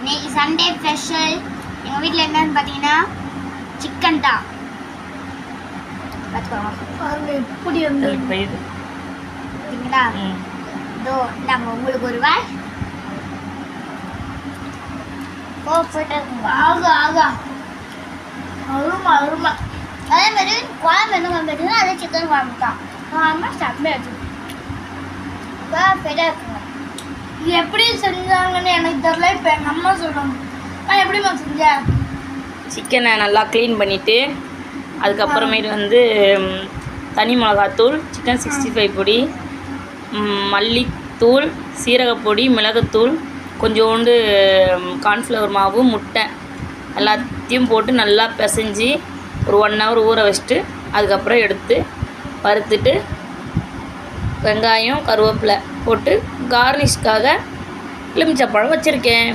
இன்னைக்கு Sunday special எங்கள் வீட்டில் என்னன்னு பார்த்தீங்கன்னா சிக்கன் தான். பார்த்துக்கோங்க எப்படி வந்து பார்த்தீங்களா. இதோ நம்ம உங்களுக்கு ஒரு வாய் ஆகா ஆகா அருமா அருமா. அதே மாதிரி குழம்பு என்ன பார்த்தீங்கன்னா அதே சிக்கன் குழம்பு தான். குழம்பு செம்மையாக பெரிய இருக்குங்க. இது எப்படி செஞ்சாங்கன்னு எனக்கு தெரியல. இப்போ எங்கள் அம்மா சொல்கிறாங்க. நான் எப்படிம்மா செஞ்சேன்? சிக்கனை நல்லா க்ளீன் பண்ணிவிட்டு அதுக்கப்புறமேட்டு வந்து தனி மிளகாத்தூள், சிக்கன் 65 பொடி, மல்லித்தூள், சீரகப்பொடி, மிளகுத்தூள், கொஞ்சோண்டு கார்ன்ஃப்ளவர் மாவு, முட்டை எல்லாத்தையும் போட்டு நல்லா பிசைஞ்சு ஒரு 1 hour ஊற வச்சுட்டு அதுக்கப்புறம் எடுத்து வறுத்துட்டு வெங்காயம் கருவேப்பிலை போட்டு கார்னிஷ்காக எலுமிச்சப்பழம் வச்சுருக்கேன்.